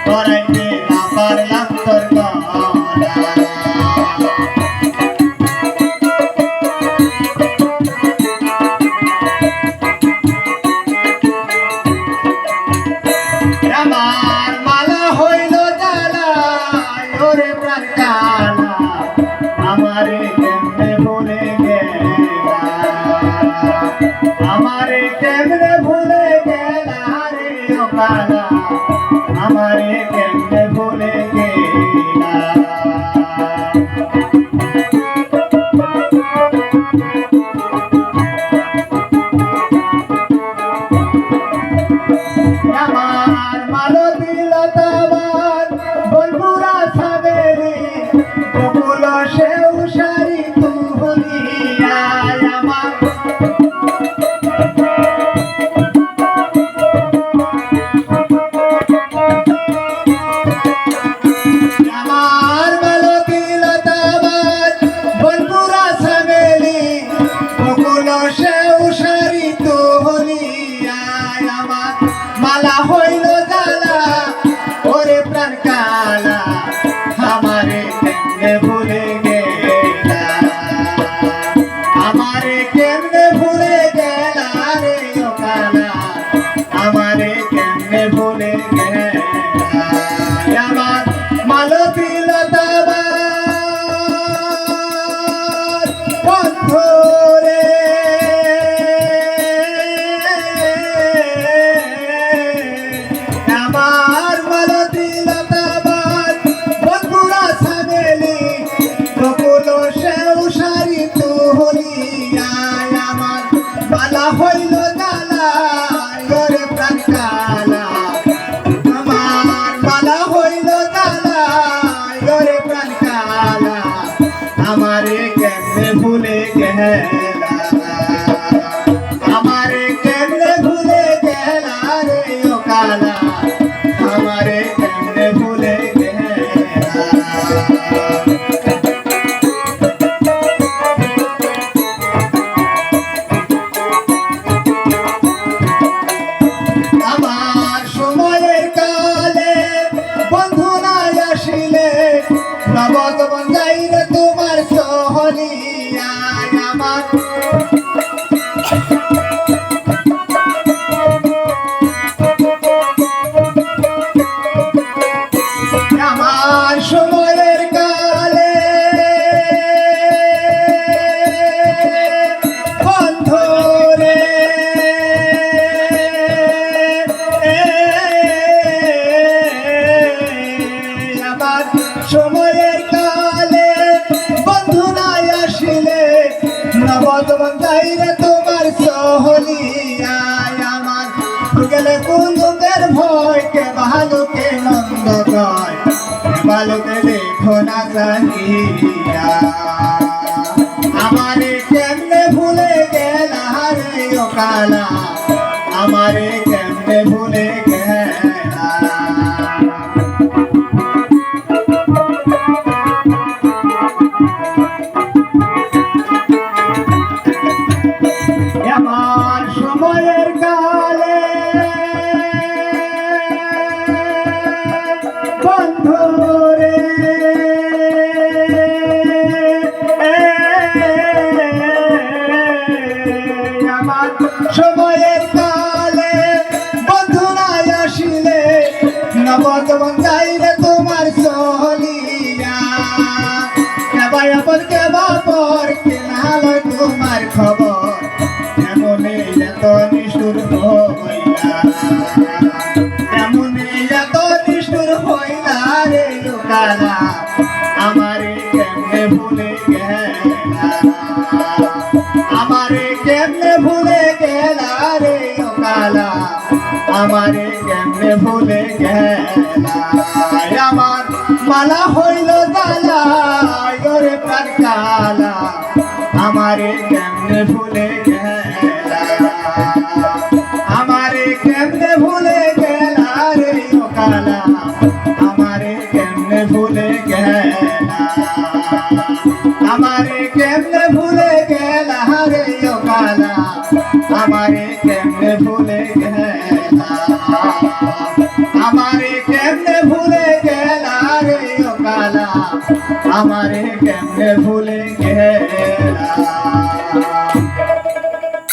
করাইতে না পারলাম তোর গলা আমার মালা হইল জ্বালা ওরে প্রাণ কালা আমারে কেমনে ভুলে গেলা আমারে কেমনে ভুলে গেলা রে ও কালা আমারে কেমনে ভুলে গেলা আমার মালতী লতাবান বন্ধুরা সাবেরি বকুল সেউ সারি তুহলি আয় আমার আমার মালতী লতাবান বন্ধুরা সাবেরি বকুল সেউ সারি তুহলি আয় আমার মালা হইল জ্বালা ওরে প্রাণ কালা আমারে কেমনে ভুলে গেলা আমারে কেমনে ভুলে গেলা রে ও কালা আমারে কেমনে ভুলে গেলা আমার মালতী লতাবান বন্ধু রে আমার মালতী লতাবান বন্ধুরা সাবেলি বকুল সেউ সারি তুহলি আয় আমার মালা হইল জ্বালা ওরে প্রাণ কালা আমার মালা হইল জ্বালা ওরে প্রাণ কালা আমারে কেমনে ভুলে গেলা আমারে কেমনে ভুলে গেলা রে ও কালা আমারে কেমনে ভুলে গেলা আমার সময়ের কালে বন্ধু নাই আসিলে নবদ বন্ধাইলে তোমার সহলি আয় আমার আমার সময়ের কালে বন্ধু রে আমার সময়ের কালে বন্ধু নাই আসিলে নবদ বন্ধাইলে তোমার সহলি আয় আমার গেলে কুন্দুকের ভয় কে ভালুকে নন্দ কয় ভালুকে দেখো না জানিয়া আমারে কেমনে ভুলে গেলা রে ও কালা আমারে কেমনে ভুলে গেলা আমার সময়ের কালে বন্ধু রে আমার সময়ের কালে বন্ধু নাই আসিলে নবদ বন্ধাইলে তোমার সহলিয়া কেবা আপন কেবা পর কে নালো তোমার খবর এমনে এত নিষ্ঠুর হইলা এমনে এত নিষ্ঠুর হইলা রে ও কালা আমারে কেমনে ভুলে গেলা আমারে কেমনে ভুলে গেলা রে ও কালা আমারে কেমনে ভুলে গেলা আমার মালা হইল জ্বালা ওরে প্রাণ কালা আমারে কেমনে ভুলে গেলা আমারে কেমনে ভুলে গেলা রে ও কালা আমারে কেমনে ভুলে গেলা আমারে কেমনে ভুলে গেলা রে ও কালা আমারে কেমনে ভুলে গেলা আমারে কেমনে ভুলে আমারে কেমনে ভুলে গেলা